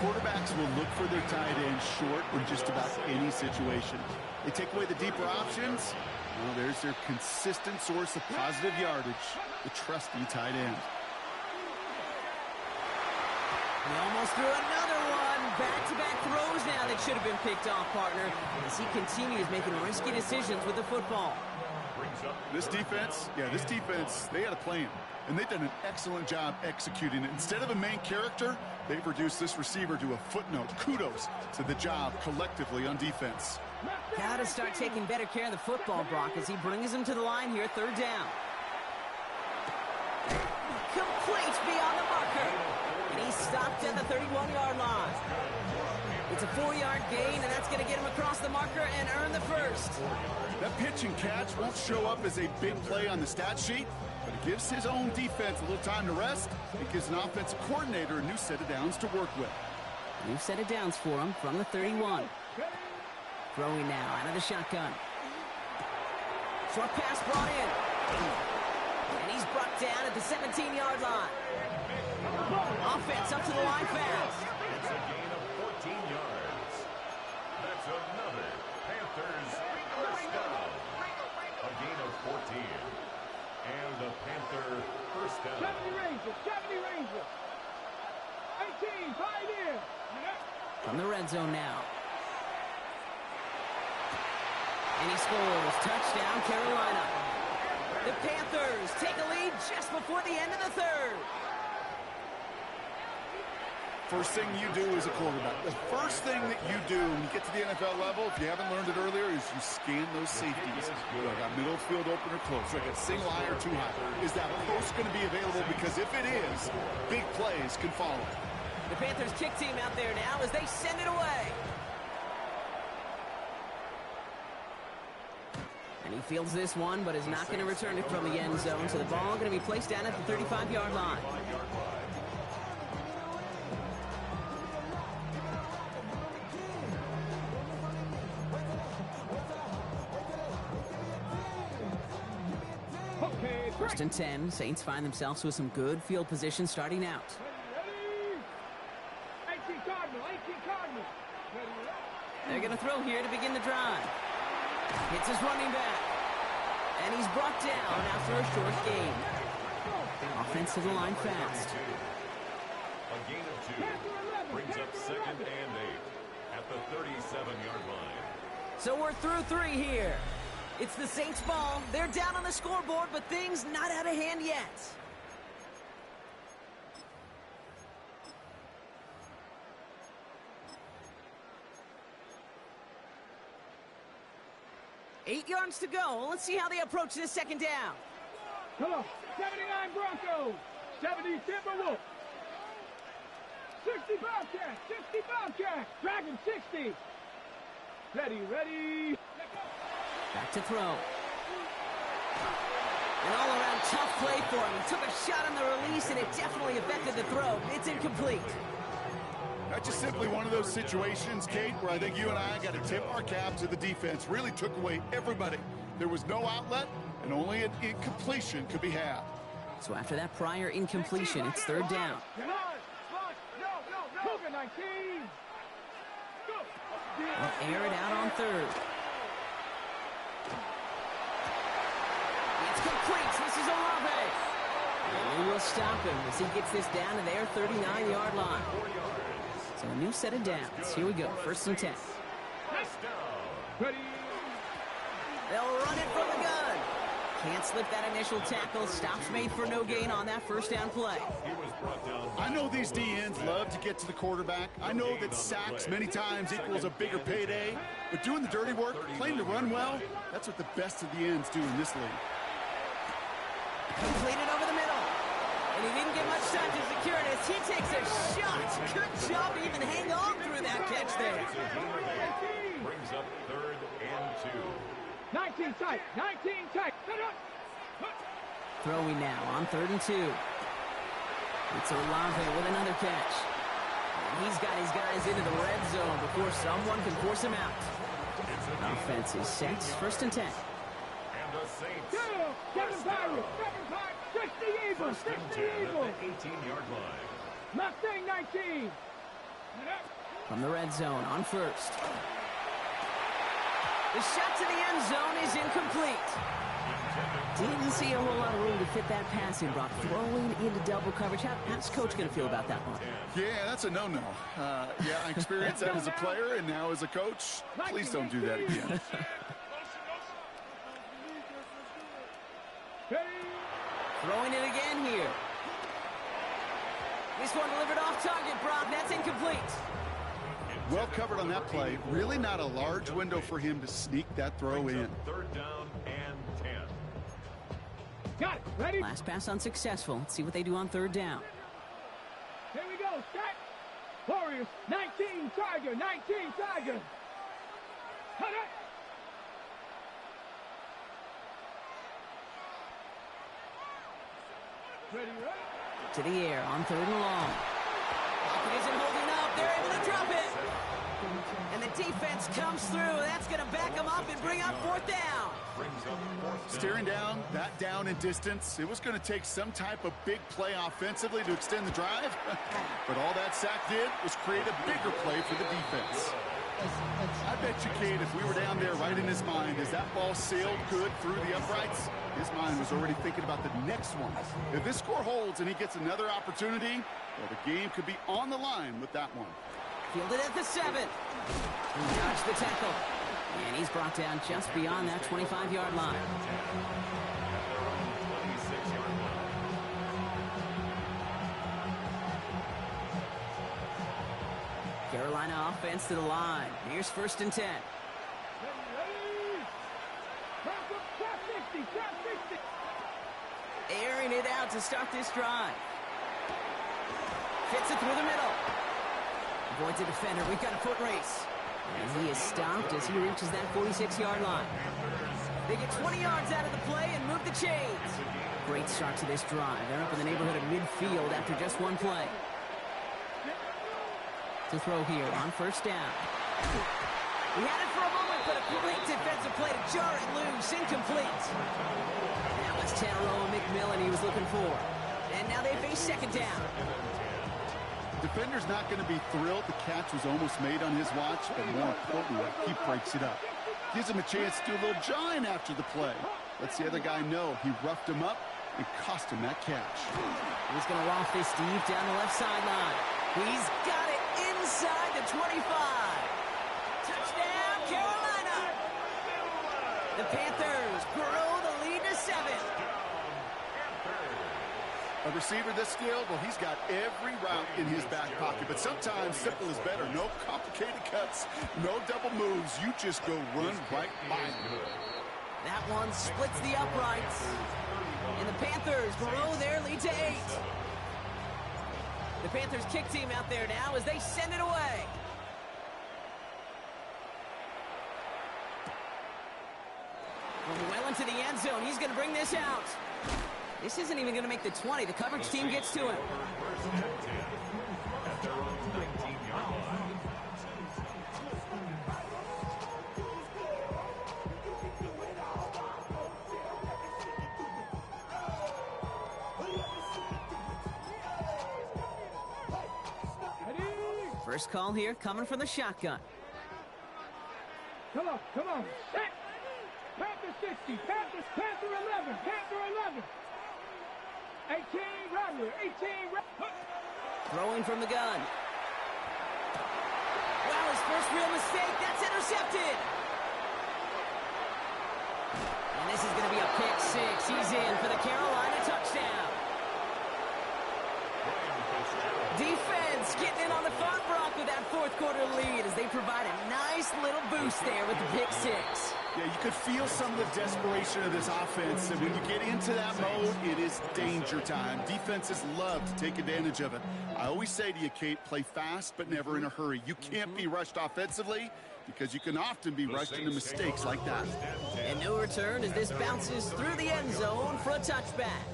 Quarterbacks will look for their tight end short in just about any situation. They take away the deeper options. Well, there's their consistent source of positive yardage, the trusty tight end. He almost threw another one. Back-to-back throws now that should have been picked off, partner, as he continues making risky decisions with the football. This defense, they had a plan, and they've done an excellent job executing it. Instead of a main character, they've reduced this receiver to a footnote. Kudos to the job collectively on defense. Got to start taking better care of the football, Brock, as he brings him to the line here, third down. Complete beyond the marker. And he's stopped at the 31-yard line. It's a 4-yard gain, and that's going to get him across the marker and earn the first. That pitch and catch won't show up as a big play on the stat sheet, but it gives his own defense a little time to rest. It gives an offensive coordinator a new set of downs to work with. New set of downs for him from the 31. Throwing now out of the shotgun. Short pass brought in. And he's brought down at the 17-yard line. Offense up to the line fast. It's a gain of 14 yards. That's another Panthers first down. A gain of 14. And a Panther first down. 70 Rangers, 70 Rangers. 18, Pioneer. From the red zone now. And he scores. Touchdown, Carolina. The Panthers take a lead just before the end of the third. First thing you do as a quarterback, the first thing that you do when you get to the NFL level, if you haven't learned it earlier, is you scan those safeties. Do I got middle field open or close? Do I got single high or too high? Is that post going to be available? Because if it is, big plays can follow. The Panthers kick team out there now as they send it away. And he fields this one, but is not going to return it from the end zone. So the ball going to be placed down at the 35-yard line. First and 10. Saints find themselves with some good field position starting out. 18 Cardinal, 18 Cardinal. They're going to throw here to begin the drive. Hits his running back. And he's brought down after a short gain. Offense to the line fast. A gain of 2. Brings up 2nd and 8 at the 37-yard line. So we're through 3 here. It's the Saints' ball. They're down on the scoreboard, but things not out of hand yet. Eight yards to go. Let's see how they approach this second down. Come on, 79 Broncos, 70 Timberwolves. 60 Bobcats, 60 Bobcats. Dragon 60. Ready. Back to throw. An all-around tough play for him. He took a shot on the release, and it definitely affected the throw. It's incomplete. That's just simply one of those situations, Kate, where I think you and I got to tip our cap to the defense. Really took away everybody. There was no outlet, and only an incompletion could be had. So after that prior incompletion, it's third down. Cougar 19. They'll air it out on third. It's complete. This is Olave. And they will stop him as he gets this down to their 39-yard line. So a new set of downs. Here we go. First and 10. Ready. They'll run it from the gun. Can't slip that initial tackle. Stops made for no gain on that first down play. I know these DNs love to get to the quarterback. I know that sacks many times equals a bigger payday. But doing the dirty work, playing to run well, that's what the best of the ends do in this league. Completed over the middle. And he didn't get much time to secure it as he takes a shot. Good job to even hang on through that catch there. Brings up 3rd and 2. 19 tight. 19 tight. Throwing now on 3rd and 2. It's Olave with another catch. And he's got his guys into the red zone before someone can force him out. Offense is set. First and 10. And the Saints. Kevin Pirates. 60 Eagles. 60 Eagles. 18-yard line. Mustang 19. From the red zone on first. The shot to the end zone is incomplete. Didn't see a whole lot of room to fit that pass in, Brock. Throwing into double coverage. How's Coach going to feel about that one? Yeah, that's a no-no. Yeah, I experienced that as a player and now as a coach. Please don't do that again. here. This one delivered off target, Brock. That's incomplete. Well covered on that play. Really not a large window for him to sneak that throw in. Third down and 10. Got it. Ready? Last pass unsuccessful. Let's see what they do on third down. Here we go. Set. Warriors. 19 Tiger. 19 Tiger. Cut it. Ready, ready. To the air on third and long. It isn't holding up. They're able to drop it. And the defense comes through. That's going to back them up and bring up fourth down. Staring down, that down in distance. It was going to take some type of big play offensively to extend the drive. But all that sack did was create a bigger play for the defense. I bet you, Kate, if we were down there right in his mind, as that ball sailed good through the uprights, his mind was already thinking about the next one. If this score holds and he gets another opportunity, well, the game could be on the line with that one. Fielded at the 7. He dodged the tackle. And he's brought down just beyond that 25-yard line. Carolina offense to the line. Here's first and 10. Airing it out to start this drive. Fits it through the middle. Avoids a defender. We've got a foot race. And he is stopped as he reaches that 46-yard line. They get 20 yards out of the play and move the chains. Great start to this drive. They're up in the neighborhood of midfield after just one play. To throw here on first down. He had it for a moment, but a great defensive play to jar it loose. Incomplete. And that was Tanaroa McMillan he was looking for. And now they face second down. Defender's not going to be thrilled. The catch was almost made on his watch, but more importantly, he breaks it up. Gives him a chance to do a little jawing after the play. Lets the other guy know he roughed him up and cost him that catch. He's going to loft this deep down the left sideline. He's got it inside the 25. Touchdown, Carolina. The Panthers grow the lead to 7. A receiver this skilled, well, he's got every route in his back pocket. But sometimes simple is better. No complicated cuts, no double moves. You just go run right by him. That one splits the uprights. And the Panthers grow their lead to 8. The Panthers kick team out there now as they send it away. Well into the end zone. He's going to bring this out. This isn't even going to make the 20. The coverage team gets to him. First call here coming from the shotgun. Come on, come on. Set. Panther 60. Panther 11. Panther 11. 18 Rattler. 18 Rattler. Throwing from the gun. Well, his first real mistake. That's intercepted. And this is going to be a pick 6. He's in for the Carolina touchdown. Defense getting in on the front, Brock, with that fourth quarter lead as they provide a nice little boost there with the pick 6. Yeah, you could feel some of the desperation of this offense, and when you get into that mode, it is danger time. Defenses love to take advantage of it. I always say to you, Kate, play fast but never in a hurry. You can't be rushed offensively because you can often be rushed into mistakes like that. And no return as this bounces through the end zone for a touchback.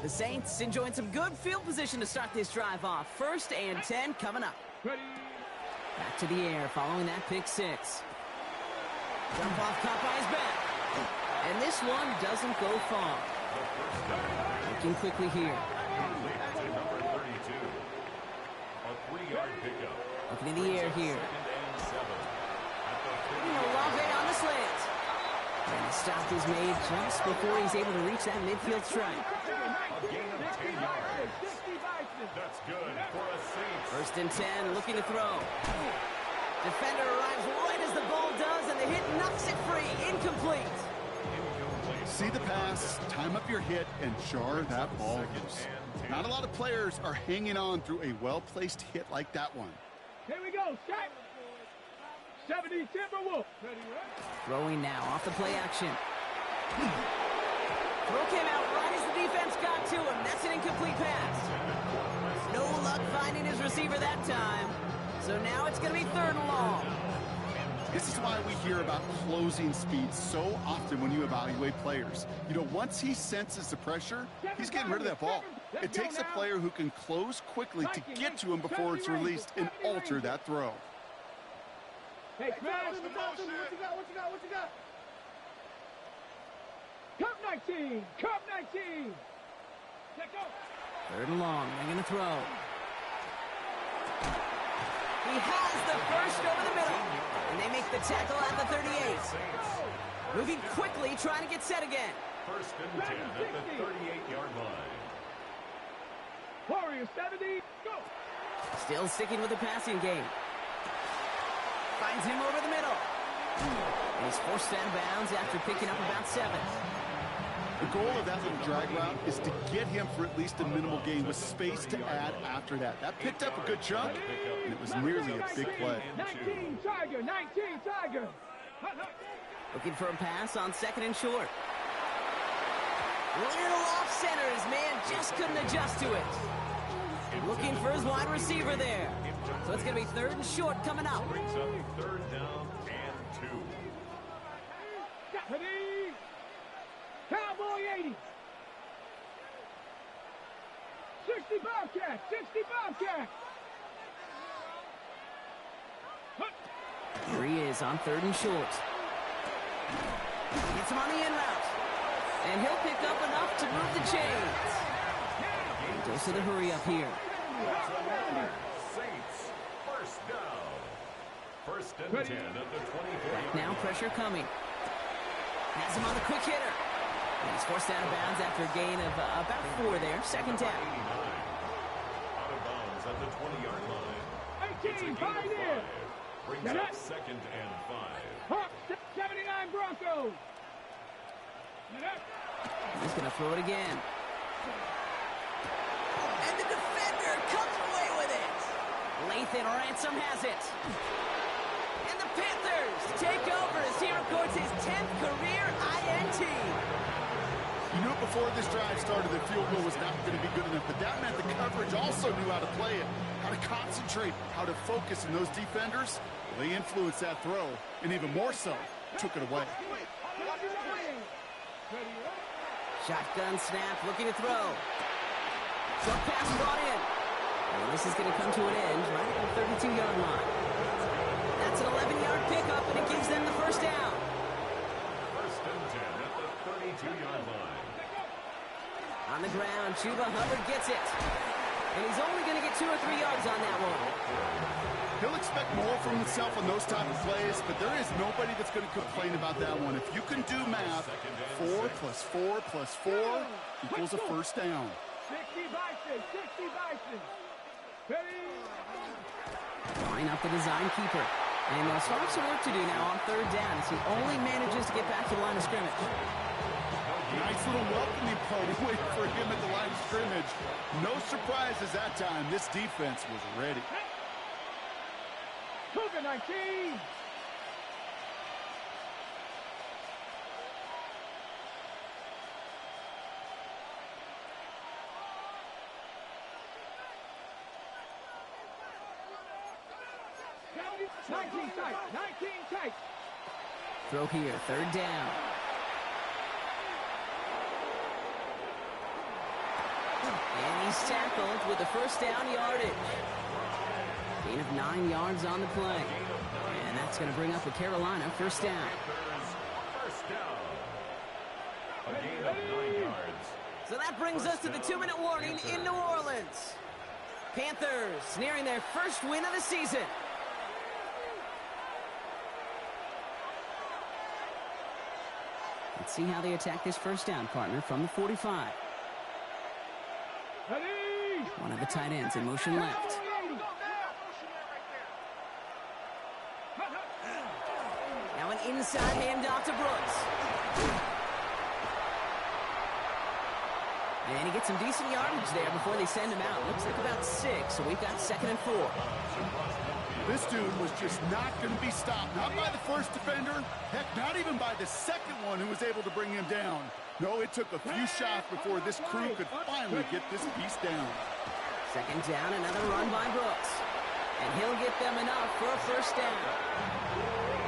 The Saints enjoying some good field position to start this drive off. First and 10 coming up. Back to the air following that pick 6. Jump off caught by his back. And this one doesn't go far. Looking quickly here. Looking in the air here. Olave on the slant. And the stop is made just before he's able to reach that midfield strike. That's good for a Saints. First and 10, looking to throw. Defender arrives right as the ball does, and the hit knocks it free. Incomplete. See the pass, time up your hit, and jar that ball loose. Not a lot of players are hanging on through a well-placed hit like that one. Here we go, shot. 70 Timberwolves. Throwing now off the play action. Throw came out right as the defense got to him. That's an incomplete pass. No luck finding his receiver that time. So now it's going to be 3rd and long. This is why we hear about closing speed so often when you evaluate players. You know, once he senses the pressure, he's getting rid of that ball. It takes a player who can close quickly to get to him before it's released and alter that throw. Hey, Smash, what you got? What you got? Cup 19! Cup 19! Let's go! 3rd and long. They're going to throw. He has the first over the middle. And they make the tackle at the 38. Moving quickly, trying to get set again. 1st and 10 at the 38-yard line. Warriors 70, go! Still sticking with the passing game. Finds him over the middle. And he's forced out of bounds after picking up about 7. The goal of that little drag route is to get him for at least a minimal gain with space to add after that. That picked up a good chunk, and it was nearly a big play. 19 Tiger, 19 Tiger. Looking for a pass on 2nd and short. Little off center. His man just couldn't adjust to it. Looking for his wide receiver there. So it's going to be 3rd and short coming up. Brings up 3rd down and 2. Cowboy 80. 60 Bobcat. 60 Bobcat. Here he is on 3rd and short. Gets him on the in route. And he'll pick up enough to move the chains. He goes to the hurry up here. Saints, 1st down. 1st and 10 at the 24. Back now, pressure coming. Has him on the quick hitter. And he's forced out of bounds after a gain of about 4 there. 2nd down. Out of bounds at the 20-yard line. 18, 5 in. Brings up 2nd and 5. Hawks, 79 Broncos. He's going to throw it again. And the defender comes away with it. Lathan Ransom has it. And the Panthers take over as he records his 10th career INT. You knew before this drive started that field goal was not going to be good enough, but that meant the coverage also knew how to play it, how to concentrate, how to focus, and those defenders, well, they influenced that throw, and even more so, took it away. Shotgun snap, looking to throw. Short pass brought in. And this is going to come to an end right at the 32-yard line. That's an 11-yard pickup, and it gives them the 1st down. 1st and 10 at the 32-yard line. On the ground, Chuba Hubbard gets it. And he's only going to get 2 or 3 yards on that one. He'll expect more from himself on those type of plays, but there is nobody that's going to complain about that one. If you can do math, 4 plus 4 plus 4 equals a 1st down. 60 Bison, 60 Bison. Line up the design keeper. And they'll start some work to do now on 3rd down as he only manages to get back to the line of scrimmage. Nice little welcoming party waiting for him at the line of scrimmage. No surprises that time. This defense was ready. Cougar 19. Tight. 19 tight. Throw here, 3rd down. And he's tackled with the 1st down yardage. Gain of 9 yards on the play. And that's going to bring up a Carolina 1st down. 1st down. A gain of 9 yards. So that brings us to the 2-minute warning in New Orleans. Panthers nearing their 1st win of the season. Let's see how they attack this 1st down, partner, from the 45. One of the tight ends in motion left. Now an inside handoff to Brooks. And he gets some decent yardage there before they send him out. Looks like about 6, so we've got 2nd and 4. This dude was just not going to be stopped. Not by the first defender. Heck, not even by the second one who was able to bring him down. No, it took a few shots before this crew could finally get this piece down. 2nd down, another run by Brooks. And he'll get them enough for a 1st down.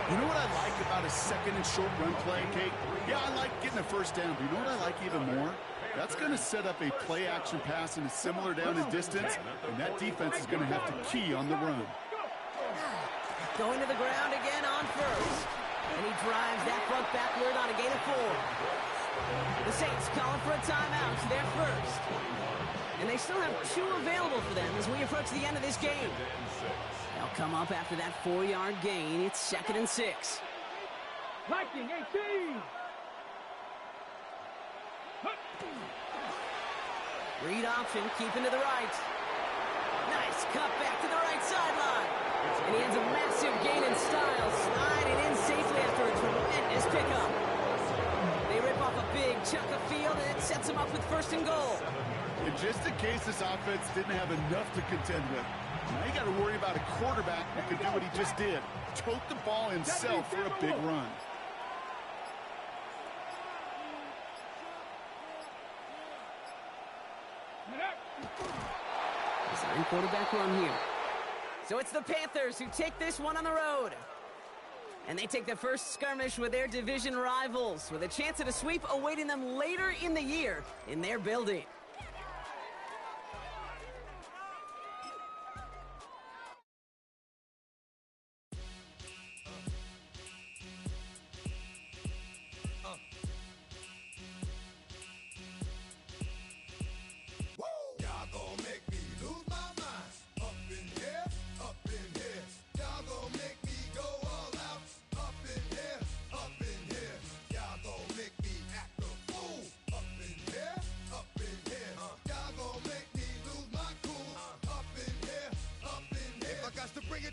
You know what I like about a 2nd and short run play, Kate? Yeah, I like getting a 1st down, but you know what I like even more? That's going to set up a play-action pass in a similar down and distance, and that defense is going to have to key on the run. Going to the ground again on 1st. And he drives that front backward on a gain of 4. The Saints calling for a timeout to their 1st. And they still have 2 available for them as we approach the end of this game. They'll come up after that 4-yard gain. It's 2nd and 6. Viking 18. Read option, keeping to the right. Nice cut back to the right sideline. And he ends a massive gain in style, sliding in safely after a tremendous pickup. They rip off a big chunk of field, and it sets him up with 1st and goal. And just in case this offense didn't have enough to contend with, now you got to worry about a quarterback who can do what he just did. Tote the ball himself for a big run. Design quarterback run here. So it's the Panthers who take this one on the road. And they take the first skirmish with their division rivals, with a chance at a sweep awaiting them later in the year in their building.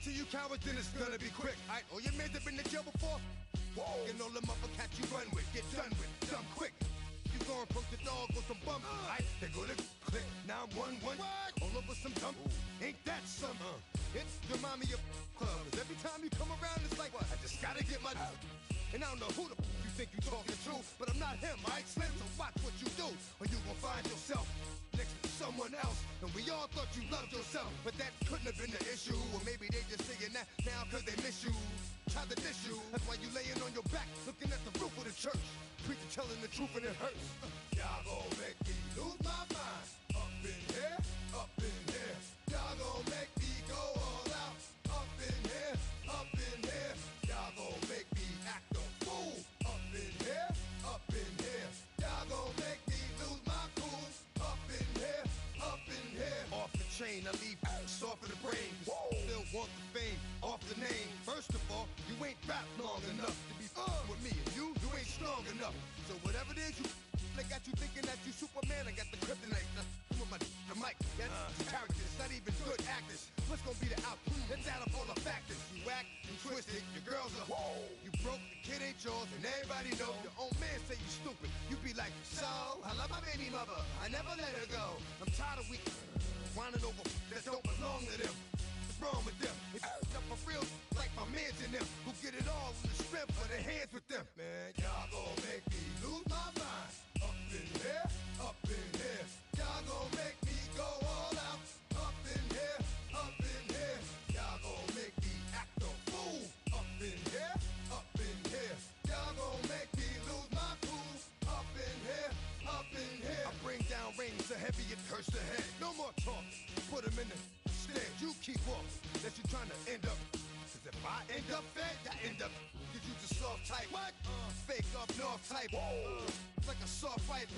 To you cowards, then it's gonna be quick. Aight, all your men have been to jail before? Whoa. And all them upper cats you run with, get done with, dumb quick. You go and poke the dog with some bump. Aight, they go to click, 911. All over some dump. Ain't that some? It's the mommy of club. 'Cause every time you come around, it's like, what? I just gotta get my. And I don't know who the you think you talking to, but I'm not him, aight, Slim? So watch what you do, or you gon' find yourself next to someone else. And we all thought you loved yourself, but that couldn't have been the issue. Or maybe they just saying that now cause they miss you. Try to diss you, that's why you laying on your back, looking at the roof of the church. Preacher telling the truth and it hurts. Y'all gon' make me lose my mind. Up in here, up in here. Y'all gon' make me go all out. Up in here, up in here. Y'all gon' make me act a fool. Up in here, up in here. Y'all gon' make me lose my cool. Up in here, up in here. Off the chain, I leave soft in the brain. Still want the fame, off the name. First of all, you ain't rap long enough to be with me. And you ain't strong enough. So whatever it is they got you thinking that you Superman. I got the kryptonite. With my the mic. That's characters, not even good actors. What's gonna be the outcome? Let's add up all the factors. You act, you twisted, your girls are you broke, the kid ain't yours, and everybody know. Your own man say you stupid. You be like, so I love my baby mother. I never let her go. I'm tired of weak whining over that don't belong to them. What's wrong with them? It's up for real, like my mans in them, who get it all in the strength of their hands with them. Man, y'all gon' make me lose my mind. Up in here, up in here. Y'all gon' make me go all out. Up in here, up in here. Y'all gon' make me act a fool. Up in here, up in here. Y'all gon' make me lose my cool. Up in here, up in here. I bring down rain so heavy it hurts the head. No more talk, put him in the stand. You keep walking, that you trying to end up. Cause if I end up fed, I end up. Cause you just soft type. What? Fake up north type. It's like a soft fight.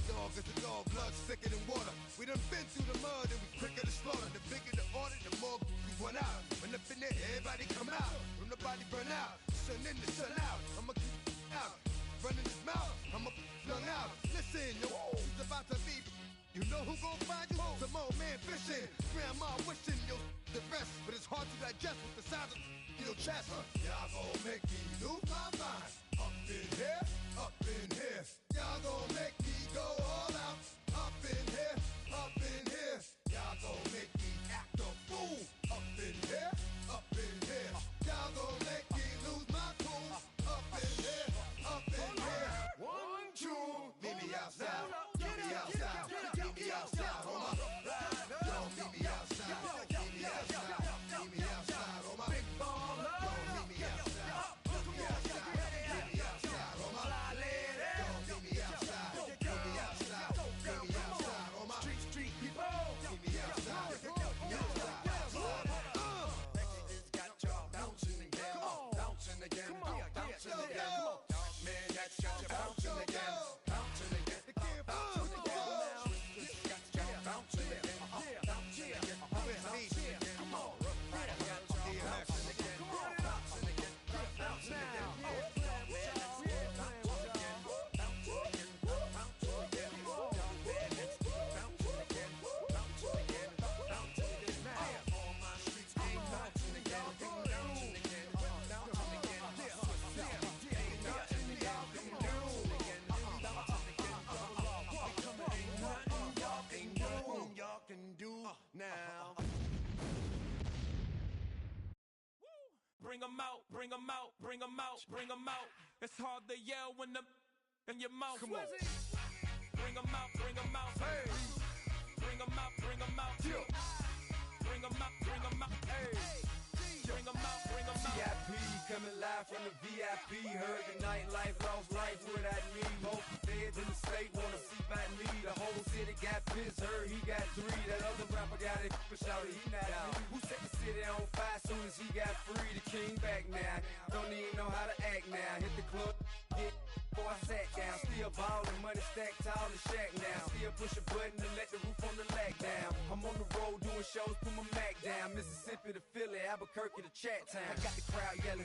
Dog is a dog, blood thicker than water. We done been through the mud and we quicker to slaughter. The bigger the order, the more we run out. When up in there, everybody come out. When nobody burn out, sun in the sun out. I'ma keep out, running his mouth. I'ma flung out. Listen, yo, it's about to be. You know who gon' find you? Some old man fishing. Grandma wishing you the best, but it's hard to digest with the size of your chest. Y'all gon' make me lose my mind. Up in here, up in here. Y'all gon' make me go all out. Up in here, up in here. Y'all gon' make me act a fool. Up in here, up in here. Y'all gon' make me lose my cool. Up in here, up in here. 1, 2. Meet me outside. Meet me outside. Meet me outside. On my ride. Yo, meet me outside. Meet me outside. Meet me outside. On my big baller. Yo, meet me outside. Meet me outside. Meet me outside. On my fly lady. Yo, meet me outside. Meet me outside. Meet me outside. On my street people. Meet me outside. Meet me outside. It's got y'all bouncing again. Bouncing again. Bouncing again. Man, that's got you bouncing again. Bouncing again. Bouncing again. It's got y'all bouncing again. Bouncing again. Bouncing again. Come on. Got y'all bouncing again. Bouncing again. Bouncing again. Now. Bring 'em out, bring 'em out, bring 'em out, bring 'em out. It's hard to yell when the in your mouth. Come on. Bring 'em out, bring 'em out. Hey. Bring 'em out, bring 'em out. Yeah. Bring 'em out, bring 'em out. Hey. Bring 'em out, bring 'em out. VIP coming live from the VIP. Heard the nightlife, lost life without me. Both feds in the state wanna see by me. The whole city got pissed, heard he got 3. That other rapper got it, shouted he not out. Who set the city on fire soon as he got free? The king back now, don't even know how to act now. Hit the club, hit before I sat down. Still ballin', money stacked tall in shack now. Still push a button to let the roof on the lag down. I'm on the road doing shows, put my Mac down. Mississippi to Philly, Albuquerque to Chat Town. I got the crowd yelling.